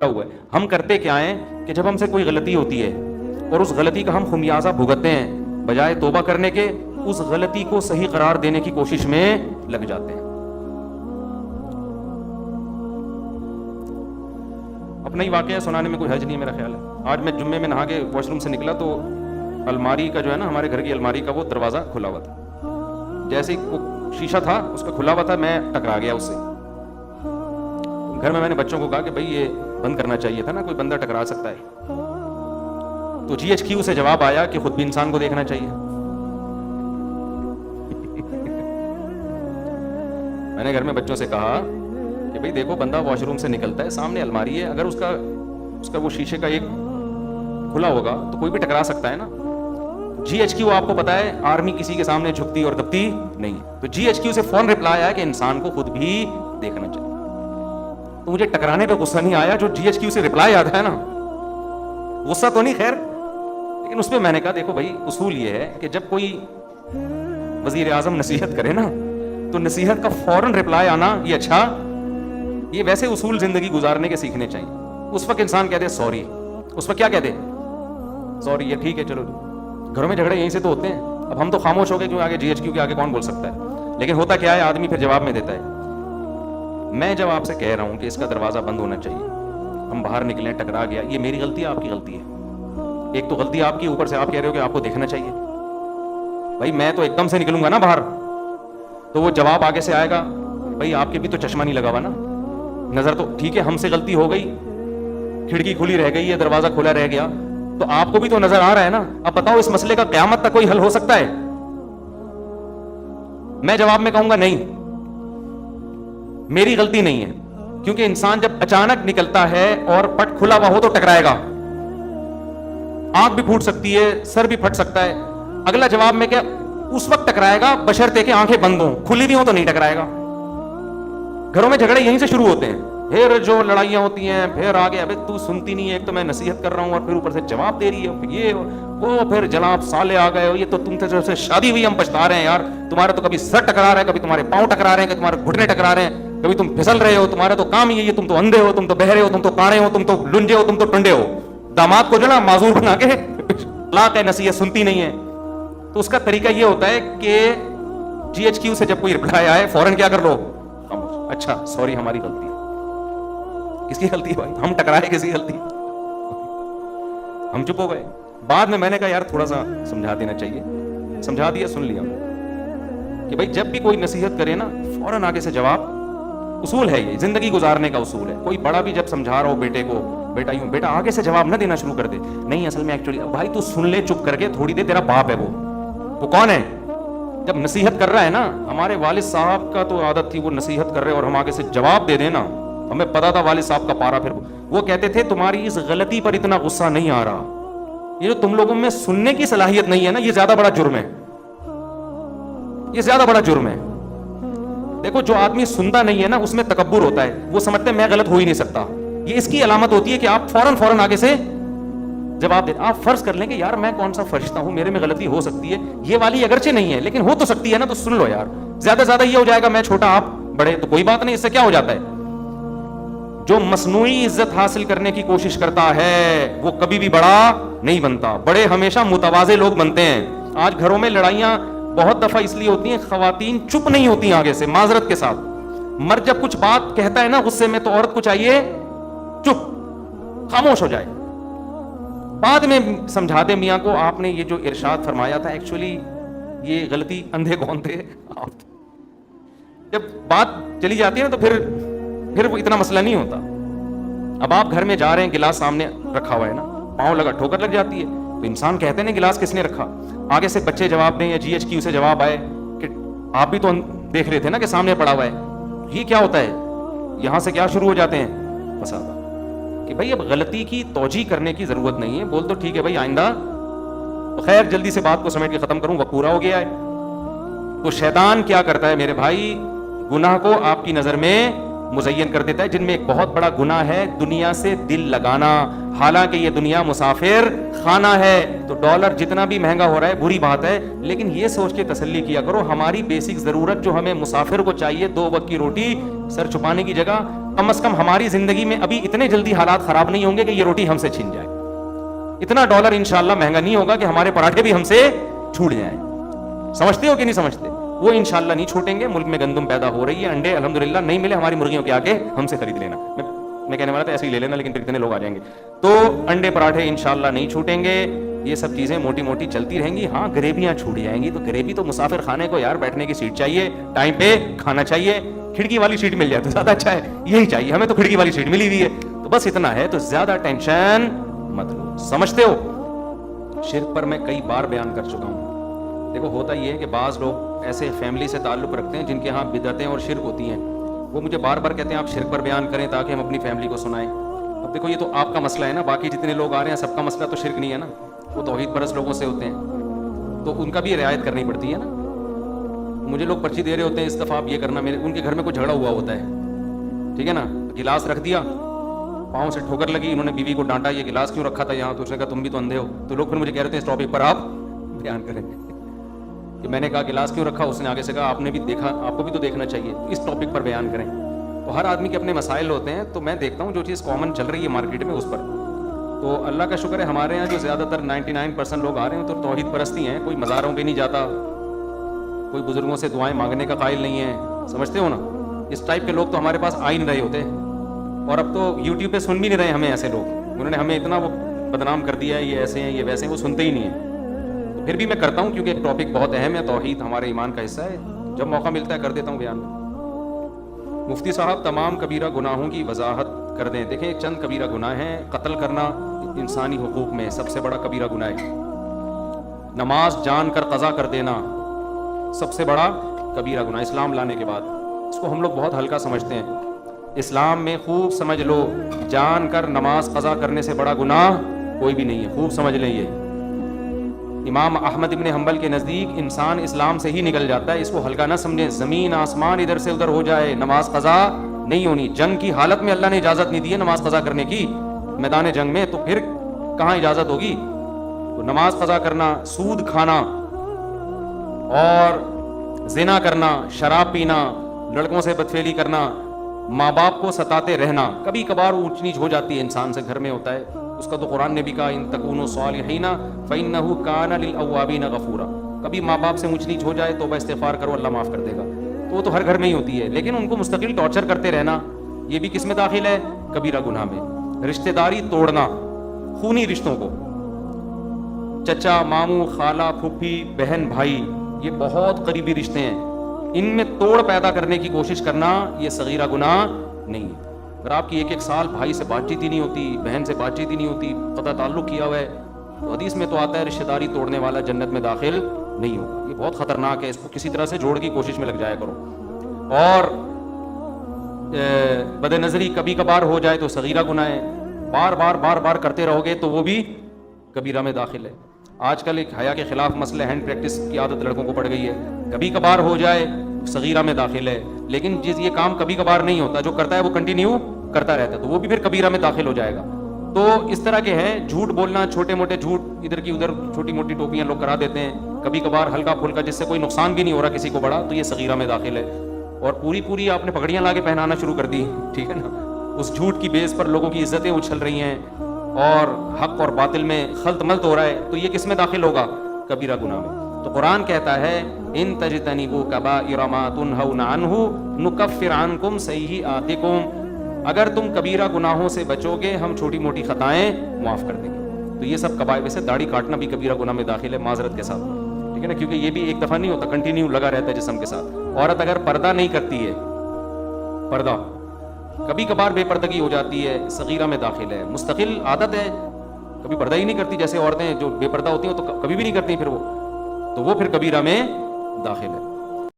ہوا ہے. ہم کرتے کیا ہیں کہ جب ہم سے کوئی غلطی ہوتی ہے اور اس غلطی کا ہم خمیازہ بھگتتے ہیں، بجائے توبہ کرنے کے اس غلطی کو صحیح قرار دینے کی کوشش میں لگ جاتے ہیں. اپنا ہی واقعہ سنانے میں کوئی حرج نہیں ہے میرا خیال ہے. آج میں جمعے میں نہا کے واش روم سے نکلا تو الماری کا جو ہے نا، ہمارے گھر کی الماری کا وہ دروازہ کھلا ہوا تھا. جیسے ہی وہ شیشہ تھا اس کا کھلا ہوا تھا، میں ٹکرا گیا اس سے. گھر میں نے بچوں کو کہا کہ بھائی یہ بند کرنا چاہیے تھا نا، کوئی بندہ ٹکرا سکتا ہے. تو جی ایچ کیو سے جواب آیا کہ خود بھی انسان کو دیکھنا چاہیے. میں نے گھر میں بچوں سے کہا کہ بھائی دیکھو، بندہ واش روم سے نکلتا ہے، سامنے الماری ہے، اگر اس کا وہ شیشے کا ایک کھلا ہوگا تو کوئی بھی ٹکرا سکتا ہے نا. جی ایچ کیو آپ کو پتا ہے آرمی کسی کے سامنے جھکتی اور دبتی نہیں. تو جی ایچ کیو سے فوراً رپلائی آیا کہ انسان کو خود بھی دیکھنا چاہیے. تو مجھے ٹکرانے پہ غصہ نہیں آیا، جو جی ایچ کیو سے رپلائی آتا ہے نا، غصہ تو نہیں خیر، لیکن اس پہ میں نے کہا دیکھو بھائی، اصول یہ ہے کہ جب کوئی وزیر اعظم نصیحت کرے نا تو نصیحت کا فوراً رپلائی آنا یہ اچھا، یہ ویسے اصول زندگی گزارنے کے سیکھنے چاہیے. اس وقت انسان کہہ دے سوری، اس وقت کیا کہہ دے سوری، یہ ٹھیک ہے چلو. گھروں میں جھگڑے یہیں سے تو ہوتے ہیں. اب ہم تو خاموش ہو گئے کیوں، آگے جی ایچ کیو کے آگے کون بول سکتا ہے. لیکن ہوتا کیا ہے، آدمی پھر جواب میں دیتا ہے. میں جب آپ سے کہہ رہا ہوں کہ اس کا دروازہ بند ہونا چاہیے، ہم باہر نکلیں، ٹکرا گیا، یہ میری غلطی ہے آپ کی غلطی ہے؟ ایک تو غلطی آپ کی، اوپر سے آپ کہہ رہے ہو کہ آپ کو دیکھنا چاہیے. بھائی میں تو ایک دم سے نکلوں گا نا باہر، تو وہ جواب آگے سے آئے گا بھائی آپ کے بھی تو چشمہ نہیں لگا ہوا نا، نظر تو ٹھیک ہے، ہم سے غلطی ہو گئی، کھڑکی کھلی رہ گئی ہے، دروازہ کھلا رہ گیا، تو آپ کو بھی تو نظر آ رہا ہے نا. اب بتاؤ اس مسئلے کا قیامت تک کوئی حل ہو سکتا ہے؟ میں جواب میں کہوں گا نہیں، میری غلطی نہیں ہے. کیونکہ انسان جب اچانک نکلتا ہے اور پٹ کھلا ہوا ہو تو ٹکرائے گا، آنکھ بھی پھوٹ سکتی ہے، سر بھی پھٹ سکتا ہے. اگلا جواب میں کیا، اس وقت ٹکرائے گا بشرطے کہ آنکھیں بند ہوں، کھلی بھی ہوں تو نہیں ٹکرائے گا. گھروں میں جھگڑے یہیں سے شروع ہوتے ہیں، پھر جو لڑائیاں ہوتی ہیں، پھر آگے ابے تو سنتی نہیں ہے، ایک تو میں نصیحت کر رہا ہوں اور پھر اوپر سے جواب دے رہی ہے، یہ وہ، پھر جناب سالے آ گئے، یہ تو تم سے شادی ہوئی ہم پچھتا رہے ہیں یار، تمہارا تو کبھی سر ٹکرا رہا ہے، کبھی تمہارے پاؤں ٹکرا رہے ہیں، کبھی تمہارے گھٹنے ٹکرا رہے ہیں، کبھی تم پھسل رہے ہو، تمہارا تو کام ہی ہے، تم تو اندھے ہو، تم تو بہرے ہو، تم تو کاڑے ہو، تم تو لنجے ہو، تم تو ٹنڈے ہو. داماد کو جو نا معذور بنا کے لاق ہے، نصیحت سنتی نہیں ہے. تو اس کا طریقہ یہ ہوتا ہے کہ جی ایچ کیو سے جب کوئی رپلائی آئے فوراً کیا کر لو، اچھا سوری ہماری غلطی ہے. کس کی غلطی ہے بھائی؟ ہم ٹکرائے کسی غلطی؟ ہم چپ ہو گئے. بعد میں نے کہا یار تھوڑا سا سمجھا دینا چاہیے، سمجھا دیا، سن لیا کہ بھائی جب بھی کوئی نصیحت کرے نا فوراً آگے سے جواب. اصول ہے یہ، زندگی گزارنے کا اصول ہے. کوئی بڑا بھی جب سمجھا رہا ہو بیٹے کو، بیٹا یوں، بیٹا آگے سے جواب نہ دینا شروع کر دے. نہیں اصل میں ایکچولی، بھائی تو سن لے چپ کر کے تھوڑی دیر، تیرا باپ ہے وہ کون ہے؟ جب نصیحت کر رہا ہے نا، ہمارے والد صاحب کا تو عادت تھی وہ نصیحت کر رہے اور ہم آگے سے جواب دے دینا. ہمیں پتا تھا والد صاحب کا پارا، پھر وہ کہتے تھے تمہاری اس غلطی پر اتنا غصہ نہیں آ رہا، یہ جو تم لوگوں میں سننے کی صلاحیت نہیں ہے نا، یہ زیادہ بڑا جرم ہے، یہ زیادہ بڑا جرم ہے. دیکھو جو آدمی سنتا نہیں ہے نا اس میں تکبر ہوتا ہے، وہ سمجھتے ہیں میں غلط ہو ہی نہیں سکتا. یہ اس کی علامت ہوتی ہے کہ آپ فوراً آگے سے جواب دیتے. آپ فرض کر لیں کہ یار میں کون سا فرشتہ ہوں، میرے میں غلطی ہو سکتی ہے، یہ والی اگرچہ نہیں ہے لیکن ہو تو سکتی ہے نا، تو سن لو یار. زیادہ زیادہ یہ ہو جائے گا میں چھوٹا آپ بڑے، تو کوئی بات نہیں، اس سے کیا ہو جاتا ہے. جو مصنوعی عزت حاصل کرنے کی کوشش کرتا ہے وہ کبھی بھی بڑا نہیں بنتا. بڑے ہمیشہ متواضع لوگ بنتے ہیں. آج گھروں میں لڑائیاں بہت دفعہ اس لیے ہوتی ہیں، خواتین چپ نہیں ہوتی آگے سے معذرت کے ساتھ. مرد جب کچھ بات کہتا ہے نا غصے میں، تو عورت کو چاہیے چپ، خاموش ہو جائے. بعد میں سمجھا دے میاں کو آپ نے یہ جو ارشاد فرمایا تھا ایکچولی یہ غلطی اندھے کون تھے آپ. جب بات چلی جاتی ہے نا تو پھر وہ اتنا مسئلہ نہیں ہوتا. اب آپ گھر میں جا رہے ہیں، گلاس سامنے رکھا ہوا ہے نا، پاؤں لگا، ٹھوکر لگ جاتی ہے، تو انسان کہتے ہیں گلاس کس نے رکھا. آگے سے بچے جواب دیں یا جی ایچ کیو سے جواب آئے کہ آپ بھی تو دیکھ رہے تھے نا کہ سامنے پڑا ہوا ہے. یہ کیا ہوتا ہے، یہاں سے کیا شروع ہو جاتے ہیں فساد. کہ بھائی اب غلطی کی توجیہ کرنے کی ضرورت نہیں ہے، بول تو ٹھیک ہے بھائی آئندہ. تو خیر جلدی سے بات کو سمیٹ کے ختم کروں، وقت پورا ہو گیا ہے. تو شیطان کیا کرتا ہے میرے بھائی، گناہ کو آپ کی نظر میں مزین کر دیتا ہے، جن میں ایک بہت بڑا گناہ ہے دنیا سے دل لگانا. حالانکہ یہ دنیا مسافر خانہ ہے. تو ڈالر جتنا بھی مہنگا ہو رہا ہے بری بات ہے، لیکن یہ سوچ کے تسلی کیا کرو ہماری بیسک ضرورت جو ہمیں مسافر کو چاہیے 2 وقت کی روٹی، سر چھپانے کی جگہ، کم از کم ہماری زندگی میں ابھی اتنے جلدی حالات خراب نہیں ہوں گے کہ یہ روٹی ہم سے چھن جائے. اتنا ڈالر انشاءاللہ مہنگا نہیں ہوگا کہ ہمارے پراٹھے بھی ہم سے چھوٹ جائیں. سمجھتے ہو کہ نہیں سمجھتے؟ وہ انشاءاللہ نہیں چھوٹیں گے. ملک میں گندم پیدا ہو رہی ہے، انڈے الحمدللہ نہیں ملے ہماری مرغیوں کے آگے ہم سے خرید لینا. میں کہنے والا تھا ایسے ہی لے لینا، لیکن پھر اتنے لوگ آ جائیں گے. تو انڈے پراٹھے انشاءاللہ نہیں چھوٹیں گے. یہ سب چیزیں موٹی موٹی چلتی رہیں گی. ہاں گریبیاں چھوٹ جائیں گی، تو گریبی تو مسافر خانے کو یار بیٹھنے کی سیٹ چاہیے، ٹائم پہ کھانا چاہیے. کھڑکی والی سیٹ مل جائے تو زیادہ اچھا ہے، یہی چاہیے ہمیں. تو کھڑکی والی سیٹ ملی ہوئی ہے، تو بس اتنا ہے. تو زیادہ ٹینشن مت لو. سمجھتے ہو؟ شرک پر میں کئی بار بیان کر چکا ہوں. دیکھو ہوتا یہ ہے کہ بعض لوگ ایسے فیملی سے تعلق رکھتے ہیں جن کے ہاں بدعتیں اور شرک ہوتی ہیں. وہ مجھے بار بار کہتے ہیں آپ شرک پر بیان کریں تاکہ ہم اپنی فیملی کو سنائیں. اب دیکھو یہ تو آپ کا مسئلہ ہے نا، باقی جتنے لوگ آ رہے ہیں سب کا مسئلہ تو شرک نہیں ہے نا، وہ توحید پرست لوگوں سے ہوتے ہیں، تو ان کا بھی رعایت کرنی پڑتی ہے نا. مجھے لوگ پرچی دے رہے ہوتے ہیں اس دفعہ آپ یہ کرنا، میرے ان کے گھر میں کوئی جھگڑا ہوا ہوتا ہے، ٹھیک ہے نا، گلاس رکھ دیا، پاؤں سے ٹھوکر لگی، انہوں نے بیوی کو ڈانٹا یہ گلاس کیوں رکھا تھا یہاں، تو اس نے کہا تم بھی تو اندھے ہو. تو لوگ پھر مجھے کہہ رہے تھے اس ٹاپک پر آپ بیان کریں کہ میں نے کہا گلاس کیوں رکھا، اس نے آگے سے کہا آپ نے بھی دیکھا، آپ کو بھی تو دیکھنا چاہیے، اس ٹاپک پر بیان کریں. تو ہر آدمی کے اپنے مسائل ہوتے ہیں، تو میں دیکھتا ہوں جو چیز کامن چل رہی ہے مارکیٹ میں اس پر. تو اللہ کا شکر ہے ہمارے یہاں جو زیادہ تر 99% لوگ آ رہے ہیں تو توحید پرستی ہیں. کوئی مزاروں پہ نہیں جاتا، کوئی بزرگوں سے دعائیں مانگنے کا قائل نہیں ہے. سمجھتے ہو نا؟ اس ٹائپ کے لوگ تو ہمارے پاس آ ہی نہیں رہے ہوتے. اور اب تو یوٹیوب پہ سن بھی نہیں رہے ہمیں ایسے لوگ. انہوں نے ہمیں اتنا وہ بدنام کر دیا ہے، یہ ایسے ہیں یہ ویسے ہیں، وہ سنتے ہی نہیں ہیں. تو پھر بھی میں کرتا ہوں کیونکہ ایک ٹاپک بہت اہم ہے، توحید ہمارے ایمان کا حصہ ہے. جب موقع ملتا ہے کر دیتا ہوں بیان. مفتی صاحب تمام کبیرہ گناہوں کی وضاحت کر دیں. دیکھیں چند کبیرہ گناہ ہیں. قتل کرنا انسانی حقوق میں سب سے بڑا کبیرہ گناہ ہے. نماز جان کر قضا کر دینا سب سے بڑا کبیرہ گناہ اسلام لانے کے بعد. اس کو ہم لوگ بہت ہلکا سمجھتے ہیں. اسلام میں خوب سمجھ لو جان کر نماز قضا کرنے سے بڑا گناہ کوئی بھی نہیں ہے. خوب سمجھ لیں یہ. امام احمد ابن حنبل کے نزدیک انسان اسلام سے ہی نکل جاتا ہے. اس کو ہلکا نہ سمجھیں. زمین آسمان ادھر سے ادھر ہو جائے نماز قضا نہیں ہونی. جنگ کی حالت میں اللہ نے اجازت نہیں دی ہے نماز قضا کرنے کی میدان جنگ میں، تو پھر کہاں اجازت ہوگی؟ تو نماز قضا کرنا، سود کھانا اور زنا کرنا، شراب پینا، لڑکوں سے بدفعلی کرنا، ماں باپ کو ستاتے رہنا. کبھی کبھار اونچ نیچ ہو جاتی ہے انسان سے، گھر میں ہوتا ہے، اس کا تو قرآن نے بھی کہا ان تکونوا صالحین فإنہ کان للأوابین غفورا. کبھی ماں باپ سے اونچ نیچ ہو جائے تو استغفار کرو اللہ معاف کر دے گا. تو وہ تو ہر گھر میں ہی ہوتی ہے، لیکن ان کو مستقل ٹارچر کرتے رہنا یہ بھی کس میں داخل ہے؟ کبیرہ گناہ میں. رشتہ داری توڑنا، خونی رشتوں کو، چچا ماموں خالہ پھوپھی بہن بھائی، یہ بہت قریبی رشتے ہیں، ان میں توڑ پیدا کرنے کی کوشش کرنا یہ صغیرہ گناہ نہیں ہے. اگر آپ کی ایک سال بھائی سے بات چیت ہی نہیں ہوتی، بہن سے بات چیت ہی نہیں ہوتی، قطع تعلق کیا ہوا ہے، تو حدیث میں تو آتا ہے رشتہ داری توڑنے والا جنت میں داخل نہیں ہوگا. یہ بہت خطرناک ہے. اس کو کسی طرح سے جوڑ کی کوشش میں لگ جایا کرو. اور بد نظری کبھی کبھار ہو جائے تو صغیرہ گناہ ہے. بار بار بار بار کرتے رہو گے تو وہ بھی کبیرہ میں داخل ہے. آج کل ایک حیا کے خلاف مسئلہ ہینڈ پریکٹس کی عادت لڑکوں کو پڑ گئی ہے. کبھی کبھار ہو جائے صغیرہ میں داخل ہے. لیکن جس یہ کام کبھی کبھار نہیں ہوتا، جو کرتا ہے وہ کنٹینیو کرتا رہتا ہے، تو وہ بھی پھر کبیرہ میں داخل ہو جائے گا. تو اس طرح کے ہیں. جھوٹ بولنا، چھوٹے موٹے جھوٹ ادھر کی ادھر چھوٹی موٹی ٹوپیاں لوگ کرا دیتے ہیں، کبھی کبھار ہلکا پھلکا جس سے کوئی نقصان بھی نہیں ہو رہا کسی کو بڑا، تو یہ صغیرہ میں داخل ہے. اور پوری آپ نے پگڑیاں لا کے پہنانا شروع کر دی، ٹھیک ہے نا، اس جھوٹ کی بیس پر لوگوں کی عزتیں اچھل رہی ہیں اور حق اور باطل میں خلط ملط ہو رہا ہے، تو یہ کس میں داخل ہوگا؟ کبیرہ گناہ میں. تو قرآن کہتا ہے ان تجتنبوا کبائر ما تنہون عنہ نکفر عنکم سیئاتکم، اگر تم کبیرہ گناہوں سے بچو گے ہم چھوٹی موٹی خطائیں معاف کر دیں گے. تو یہ سب کبائر، ویسے داڑھی کاٹنا بھی کبیرہ گناہ میں داخل ہے معذرت کے ساتھ، ٹھیک ہے نا، کیونکہ یہ بھی ایک دفعہ نہیں ہوتا، کنٹینیو لگا رہتا ہے جسم کے ساتھ. عورت اگر پردہ نہیں کرتی ہے، پردہ کبھی کبھار بے پردگی ہو جاتی ہے، صغیرہ میں داخل ہے. مستقل عادت ہے، کبھی پردہ ہی نہیں کرتی، جیسے عورتیں جو بے پردہ ہوتی ہیں تو کبھی بھی نہیں کرتی پھر وہ، تو وہ پھر کبیرہ میں داخل ہے.